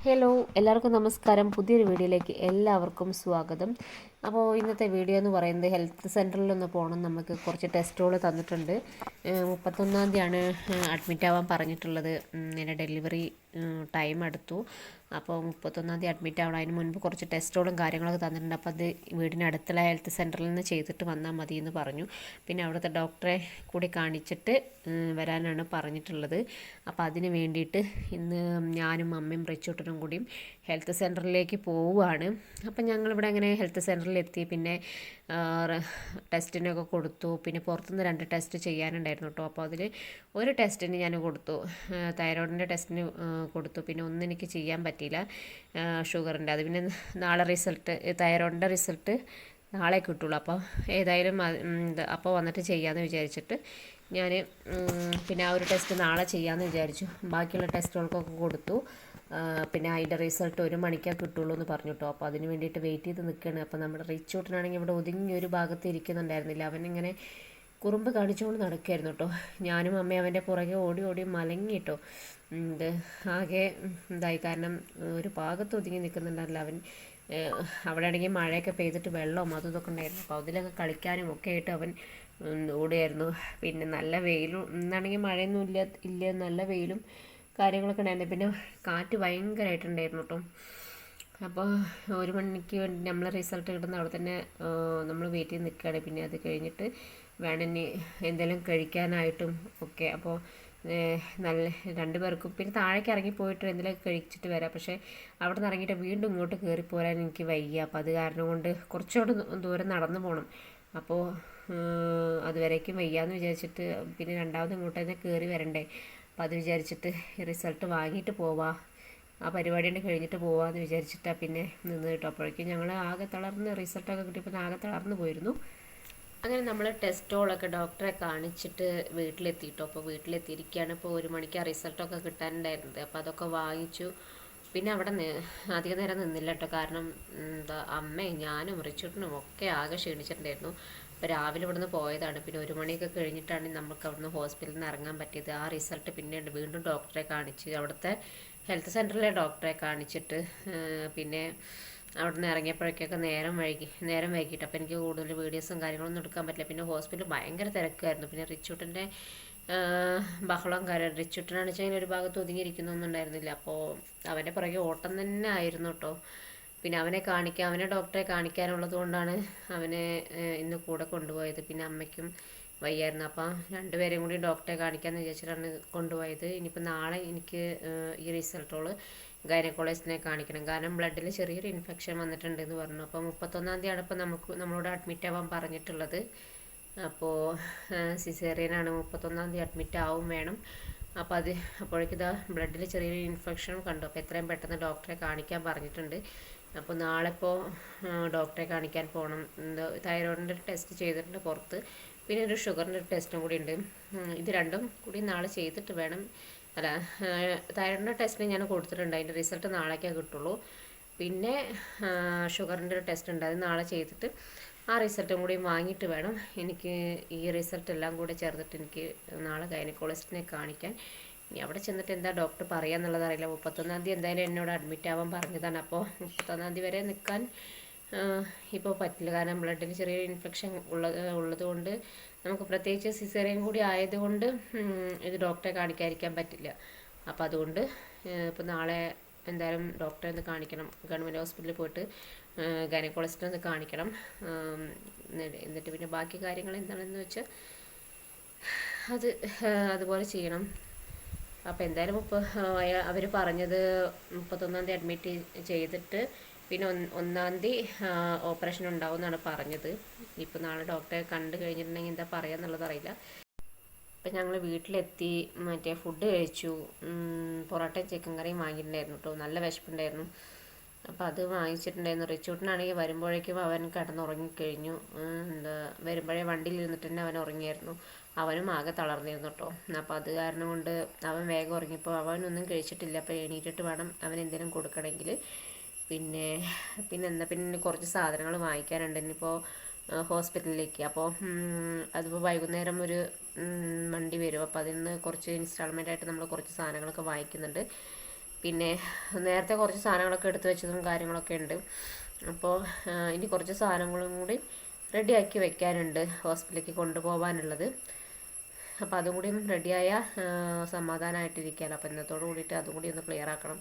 Hello, എല്ലാവർക്കും നമസ്കാരം. പുതിയൊരു വീഡിയോയിലേക്ക് എല്ലാവർക്കും സ്വാഗതം. അപ്പോൾ ഇന്നത്തെ വീഡിയോ എന്ന് പറയുന്നത് ഹെൽത്ത് സെൻറ്ററിലൊന്ന് പോകണം. നമുക്ക് കുറച്ച് ടെസ്റ്റുകൾ തന്നിട്ടുണ്ട്. 31-ാം തീയതിയാണ് അഡ്മിറ്റ് ആവാൻ പറഞ്ഞിട്ടുള്ളത്. എൻ്റെ ഡെലിവറി ടൈം എടുത്തു. അപ്പോൾ 31-ാം തീയതി അഡ്മിറ്റ് ആവണം. അതിന് മുൻപ് കുറച്ച് ടെസ്റ്റുകളും കാര്യങ്ങളൊക്കെ തന്നിട്ടുണ്ട്. അപ്പോൾ അത് വീടിനടുത്തുള്ള ഹെൽത്ത് സെൻറ്ററിൽ നിന്ന് ചെയ്തിട്ട് വന്നാൽ മതി എന്ന് പറഞ്ഞു. പിന്നെ അവിടുത്തെ ഡോക്ടറെ കൂടി കാണിച്ചിട്ട് വരാനാണ് പറഞ്ഞിട്ടുള്ളത്. അപ്പോൾ അതിന് വേണ്ടിയിട്ട് ഇന്ന് ഞാനും അമ്മയും റിച്ചൂട്ടനും കൂടിയും ഹെൽത്ത് സെൻറ്ററിലേക്ക് പോവുകയാണ്. അപ്പം ഞങ്ങളിവിടെ അങ്ങനെ ഹെൽത്ത് സെൻറ്ററിലെത്തി. പിന്നെ ടെസ്റ്റിനൊക്കെ കൊടുത്തു. പിന്നെ പുറത്തുനിന്ന് 2 ടെസ്റ്റ് ചെയ്യാനുണ്ടായിരുന്നു കേട്ടോ. അപ്പോൾ അതിൽ ഒരു ടെസ്റ്റിന് ഞാൻ കൊടുത്തു, തൈറോയിഡിൻ്റെ ടെസ്റ്റിന് കൊടുത്തു. പിന്നെ ഒന്നും എനിക്ക് ചെയ്യാൻ പറ്റിയില്ല, ഷുഗറിൻ്റെ. അത് പിന്നെ നാളെ റിസൾട്ട്, തൈറോയിഡിൻ്റെ റിസൾട്ട് നാളെ കിട്ടുള്ളൂ. അപ്പോൾ ഏതായാലും അപ്പോൾ വന്നിട്ട് ചെയ്യാമെന്ന് വിചാരിച്ചിട്ട് ഞാൻ പിന്നെ ആ ഒരു ടെസ്റ്റ് നാളെ ചെയ്യാമെന്ന് വിചാരിച്ചു. ബാക്കിയുള്ള ടെസ്റ്റുകൾക്കൊക്കെ കൊടുത്തു. പിന്നെ അതിൻ്റെ റിസൾട്ട് 1 മണിക്കേ കിട്ടുള്ളൂ എന്ന് പറഞ്ഞു കേട്ടോ. അപ്പോൾ അതിന് വേണ്ടിയിട്ട് വെയിറ്റ് ചെയ്ത് നിൽക്കുകയാണ്. അപ്പോൾ നമ്മുടെ റിച്ചൂട്ടനാണെങ്കിൽ ഇവിടെ ഒതുങ്ങിയൊരു ഭാഗത്ത് ഇരിക്കുന്നുണ്ടായിരുന്നില്ല. അവനിങ്ങനെ കുറുമ്പ് കാണിച്ചുകൊണ്ട് നടക്കുമായിരുന്നു കേട്ടോ. ഞാനും അമ്മയും അവൻ്റെ പുറകെ ഓടി ഓടി മലങ്ങി കേട്ടോ. ഇത് ആകെ ഇതായി, കാരണം ഒരു ഭാഗത്ത് ഒതുങ്ങി നിൽക്കുന്നുണ്ടായിരുന്നില്ല അവൻ. അവിടെ ആണെങ്കിൽ മഴയൊക്കെ പെയ്തിട്ട് വെള്ളവും അതും ഇതൊക്കെ ഉണ്ടായിരുന്നു. അപ്പോൾ അതിലൊക്കെ കളിക്കാനും ഒക്കെ ആയിട്ട് അവൻ ഓടുകയായിരുന്നു. പിന്നെ നല്ല വെയിലും, ഇന്നാണെങ്കിൽ മഴയൊന്നും ഇല്ല, നല്ല വെയിലും കാര്യങ്ങളൊക്കെ ഉണ്ടായിരുന്നു. പിന്നെ കാറ്റ് ഭയങ്കരമായിട്ടുണ്ടായിരുന്നു കേട്ടോ. അപ്പോൾ 1 മണിക്ക് വേണ്ടി നമ്മൾ റിസൾട്ട് കിട്ടുന്ന അവിടെ തന്നെ നമ്മൾ വെയിറ്റ് ചെയ്ത് നിൽക്കുകയാണ്. പിന്നെ അത് കഴിഞ്ഞിട്ട് വേണം ഇനി എന്തെങ്കിലും കഴിക്കാനായിട്ടും ഒക്കെ. അപ്പോൾ നല്ല 2 പേർക്കും പിന്നെ താഴേക്ക് ഇറങ്ങിപ്പോയിട്ട് എന്തെങ്കിലും കഴിച്ചിട്ട് വരാം. പക്ഷേ അവിടെ നിന്ന് ഇറങ്ങിയിട്ട് വീണ്ടും ഇങ്ങോട്ട് കയറി പോരാൻ എനിക്ക് വയ്യ. അപ്പോൾ അത് കാരണം കൊണ്ട് കുറച്ചുകൂടെ ദൂരം നടന്നു പോകണം. അപ്പോൾ അതുവരേക്കും വയ്യാന്ന് വിചാരിച്ചിട്ട് പിന്നെ രണ്ടാമത് ഇങ്ങോട്ട് തന്നെ കയറി വരണ്ടേ. അപ്പോൾ അത് വിചാരിച്ചിട്ട് റിസൾട്ട് വാങ്ങിയിട്ട് പോവാം, ആ പരിപാടി കഴിഞ്ഞിട്ട് പോവാമെന്ന് വിചാരിച്ചിട്ടാണ് പിന്നെ നിന്ന് കേട്ടോ. അപ്പോഴേക്കും ഞങ്ങൾ ആകെ തളർന്ന്, റിസൾട്ടൊക്കെ കിട്ടിയപ്പോൾ ആകെ തളർന്ന് പോയിരുന്നു. അങ്ങനെ നമ്മൾ ടെസ്റ്റുകളൊക്കെ ഡോക്ടറെ കാണിച്ചിട്ട് വീട്ടിലെത്തിയിട്ടോ. അപ്പോൾ വീട്ടിലെത്തിയിരിക്കുകയാണ്. ഇപ്പോൾ 1 മണിക്ക് ആ റിസൾട്ടൊക്കെ കിട്ടാനുണ്ടായിരുന്നത്. അപ്പോൾ അതൊക്കെ വാങ്ങിച്ചു. പിന്നെ അവിടെ അധികം നേരം നിന്നില്ല കേട്ടോ. കാരണം അമ്മയും ഞാനും റിച്ചൂട്ടനും ഒക്കെ ആകെ ക്ഷീണിച്ചിട്ടുണ്ടായിരുന്നു. അപ്പോൾ രാവിലെ ഇവിടുന്ന് പോയതാണ്. പിന്നെ 1 മണിയൊക്കെ കഴിഞ്ഞിട്ടാണ് നമുക്ക് അവിടുന്ന് ഹോസ്പിറ്റലിൽ നിന്ന് ഇറങ്ങാൻ പറ്റിയത്. ആ റിസൾട്ട് പിന്നെ വീണ്ടും ഡോക്ടറെ കാണിച്ച്, അവിടുത്തെ ഹെൽത്ത് സെൻറ്ററിലെ ഡോക്ടറെ കാണിച്ചിട്ട് പിന്നെ അവിടുന്ന് ഇറങ്ങിയപ്പോഴേക്കൊക്കെ നേരം വൈകിട്ട്. അപ്പോൾ എനിക്ക് കൂടുതൽ വീഡിയോസും കാര്യങ്ങളൊന്നും എടുക്കാൻ പറ്റില്ല. പിന്നെ ഹോസ്പിറ്റലിൽ ഭയങ്കര തിരക്കായിരുന്നു. പിന്നെ റിച്ചൂട്ടൻ്റെ ബഹളം കാര്യം, റിച്ചൂട്ടനാണെന്ന് വെച്ചാൽ ഒരു ഭാഗത്ത് ഒതുങ്ങിയിരിക്കുന്നൊന്നും ഉണ്ടായിരുന്നില്ല. അപ്പോൾ അവൻ്റെ പുറകെ ഓട്ടം തന്നെ ആയിരുന്നു കേട്ടോ. പിന്നെ അവനെ ഡോക്ടറെ കാണിക്കാനുള്ളത് കൊണ്ടാണ് അവനെ ഇന്ന് കൂടെ കൊണ്ടുപോയത്. പിന്നെ അമ്മയ്ക്കും വയ്യായിരുന്നു. അപ്പം 2 പേരെയും കൂടി ഡോക്ടറെ കാണിക്കാമെന്ന് വിചാരിച്ചിട്ടാണ് കൊണ്ടുപോയത്. ഇനിയിപ്പോൾ നാളെ എനിക്ക് ഈ റിസൾട്ടുകൾ ഗൈനക്കോളജിസ്റ്റിനെ കാണിക്കണം. കാരണം ബ്ലഡിൽ ചെറിയൊരു ഇൻഫെക്ഷൻ വന്നിട്ടുണ്ടെന്ന് പറഞ്ഞു. അപ്പോൾ 31-ാം തീയതിയാണ് ഇപ്പോൾ നമ്മളോട് അഡ്മിറ്റ് ആവാൻ പറഞ്ഞിട്ടുള്ളത്. അപ്പോൾ സിസേറിയനാണ്, 31-ാം തീയതി അഡ്മിറ്റ് ആവും വേണം. അപ്പോൾ അപ്പോഴേക്കിതാ ബ്ലഡിൽ ചെറിയൊരു ഇൻഫെക്ഷൻ കണ്ടു. അപ്പോൾ എത്രയും പെട്ടെന്ന് ഡോക്ടറെ കാണിക്കാൻ പറഞ്ഞിട്ടുണ്ട്. അപ്പോൾ നാളെ ഇപ്പോൾ ഡോക്ടറെ കാണിക്കാൻ പോകണം. തൈറോയിഡിൻ്റെ ടെസ്റ്റ് ചെയ്തിട്ടുണ്ട് പുറത്ത്. പിന്നെ ഒരു ഷുഗറിൻ്റെ ടെസ്റ്റും കൂടി ഉണ്ട്. ഇത് രണ്ടും കൂടി നാളെ ചെയ്തിട്ട് വേണം. അല്ല, തൈറോയിഡിൻ്റെ ടെസ്റ്റിന് ഞാൻ കൊടുത്തിട്ടുണ്ട്. അതിൻ്റെ റിസൾട്ട് നാളേക്കേ കിട്ടുള്ളൂ. പിന്നെ ഷുഗറിൻ്റെ ഒരു ടെസ്റ്റ് ഉണ്ട്, അത് നാളെ ചെയ്തിട്ട് ആ റിസൾട്ടും കൂടി വാങ്ങിയിട്ട് വേണം എനിക്ക് ഈ റിസൾട്ട് എല്ലാം കൂടെ ചേർത്തിട്ട് എനിക്ക് നാളെ ഗൈനക്കോളജിസ്റ്റിനെ കാണിക്കാൻ. ഇനി അവിടെ ചെന്നിട്ട് എന്താ ഡോക്ടർ പറയാന്നുള്ളത് അറിയില്ല. 31-ാം തീയതി എന്തായാലും എന്നോട് അഡ്മിറ്റ് ആവാൻ പറഞ്ഞതാണ്. അപ്പോൾ 31-ാം തീയതി വരെ നിൽക്കാൻ ഇപ്പോൾ പറ്റില്ല. കാരണം ബ്ലഡിൽ ചെറിയൊരു ഇൻഫെക്ഷൻ ഉള്ളത് കൊണ്ട് നമുക്ക്, പ്രത്യേകിച്ച് സിസേറിയൻ കൂടി ആയതുകൊണ്ട് ഇത് ഡോക്ടറെ കാണിക്കാതിരിക്കാൻ പറ്റില്ല. അപ്പോൾ അതുകൊണ്ട് ഇപ്പോൾ നാളെ എന്തായാലും ഡോക്ടറെ ഒന്ന് കാണിക്കണം. ഗവൺമെൻറ് ഹോസ്പിറ്റലിൽ പോയിട്ട് ഗൈനക്കോളജിസ്റ്റിനെ ഒന്ന് കാണിക്കണം. എന്നിട്ട് പിന്നെ ബാക്കി കാര്യങ്ങൾ എന്താണെന്ന് വെച്ചാൽ അതുപോലെ ചെയ്യണം. അപ്പോൾ എന്തായാലും അവർ പറഞ്ഞത് 31-ാം തീയതി അഡ്മിറ്റ് ചെയ്തിട്ട് പിന്നെ 1-ാം തീയതി ഓപ്പറേഷൻ ഉണ്ടാവും എന്നാണ് പറഞ്ഞത്. ഇപ്പോൾ നാളെ ഡോക്ടറെ കണ്ടു കഴിഞ്ഞിട്ടുണ്ടെങ്കിൽ എന്താ പറയാന്നുള്ളത് അറിയില്ല. അപ്പം ഞങ്ങൾ വീട്ടിലെത്തി, മറ്റേ ഫുഡ് കഴിച്ചു. പൊറോട്ടയും ചിക്കൻ കറിയും വാങ്ങിയിട്ടുണ്ടായിരുന്നു കേട്ടോ. നല്ല വിശപ്പുണ്ടായിരുന്നു. അപ്പോൾ അത് വാങ്ങിച്ചിട്ടുണ്ടായിരുന്നു. റിച്ചൂട്ടനാണെങ്കിൽ വരുമ്പോഴേക്കും അവൻ കിടന്നുറങ്ങിക്കഴിഞ്ഞു. വരുമ്പോഴേ വണ്ടിയിൽ ഇരുന്നിട്ട് തന്നെ അവൻ ഉറങ്ങിയായിരുന്നു. അവനും ആകെ തളർന്നിരുന്നു കേട്ടോ. അപ്പോൾ അത് കാരണം കൊണ്ട് അവൻ വേഗം ഉറങ്ങിയപ്പോൾ അവനൊന്നും കഴിച്ചിട്ടില്ല. അപ്പോൾ എണീറ്റിട്ട് വേണം അവൻ എന്തെങ്കിലും കൊടുക്കണമെങ്കിൽ. പിന്നെ കുറച്ച് സാധനങ്ങൾ വാങ്ങിക്കാനുണ്ട് ഇനിയിപ്പോൾ ഹോസ്പിറ്റലിലേക്ക്. അപ്പോൾ അതിപ്പോൾ വൈകുന്നേരം ഒരു വണ്ടി വരും. അപ്പോൾ അതിൽ നിന്ന് കുറച്ച് ഇൻസ്റ്റാൾമെൻ്റ് ആയിട്ട് നമ്മൾ കുറച്ച് സാധനങ്ങളൊക്കെ വാങ്ങിക്കുന്നുണ്ട്. പിന്നെ നേരത്തെ കുറച്ച് സാധനങ്ങളൊക്കെ എടുത്ത് വെച്ചതും കാര്യങ്ങളൊക്കെ ഉണ്ട്. അപ്പോൾ ഇനി കുറച്ച് സാധനങ്ങളും കൂടി റെഡിയാക്കി വെക്കാനുണ്ട് ഹോസ്പിറ്റലിലേക്ക് കൊണ്ടുപോകാനുള്ളത്. അപ്പോൾ അതും കൂടി റെഡിയായ സമാധാനമായിട്ടിരിക്കുകയല്ലോ. അപ്പോൾ ഇന്നത്തോട് കൂടിയിട്ട് അതും കൂടി ഒന്ന് ക്ലിയർ ആക്കണം.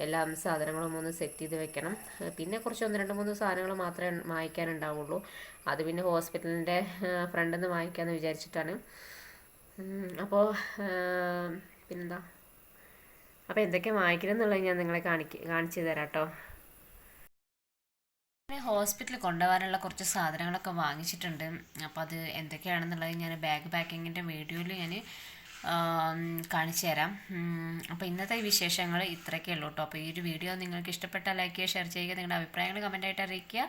എല്ലാ സാധനങ്ങളും ഒന്ന് സെറ്റ് ചെയ്ത് വെക്കണം. പിന്നെ കുറച്ച് 1-2-3 സാധനങ്ങൾ മാത്രമേ വാങ്ങിക്കാനുണ്ടാവുള്ളൂ. അത് പിന്നെ ഹോസ്പിറ്റലിൻ്റെ ഫ്രണ്ടിൽ നിന്ന് വാങ്ങിക്കാമെന്ന് വിചാരിച്ചിട്ടാണ്. അപ്പോൾ പിന്നെന്താ, അപ്പോൾ എന്തൊക്കെ വാങ്ങിക്കണം എന്നുള്ളത് ഞാൻ നിങ്ങളെ കാണിച്ചു തരാം കേട്ടോ. ഹോസ്പിറ്റലിൽ കൊണ്ടുപോകാനുള്ള കുറച്ച് സാധനങ്ങളൊക്കെ വാങ്ങിച്ചിട്ടുണ്ട്. അപ്പോൾ അത് എന്തൊക്കെയാണെന്നുള്ളത് ഞാൻ ബാഗ് പാക്കിങ്ങിൻ്റെ വീഡിയോയിൽ ഞാൻ കാണിച്ചു തരാം. അപ്പോൾ ഇന്നത്തെ വിശേഷങ്ങൾ ഇത്രയൊക്കെ ഉള്ളൂ കേട്ടോ. അപ്പോൾ ഈ ഒരു വീഡിയോ നിങ്ങൾക്ക് ഇഷ്ടപ്പെട്ടാൽ ലൈക്ക് ചെയ്യുക, ഷെയർ ചെയ്യുക, നിങ്ങളുടെ അഭിപ്രായങ്ങൾ കമൻറ്റായിട്ട് അറിയിക്കുക.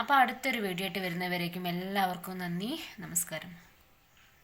അപ്പോൾ അടുത്തൊരു വീഡിയോ ആയിട്ട് വരുന്നവരേക്കും എല്ലാവർക്കും നന്ദി, നമസ്കാരം.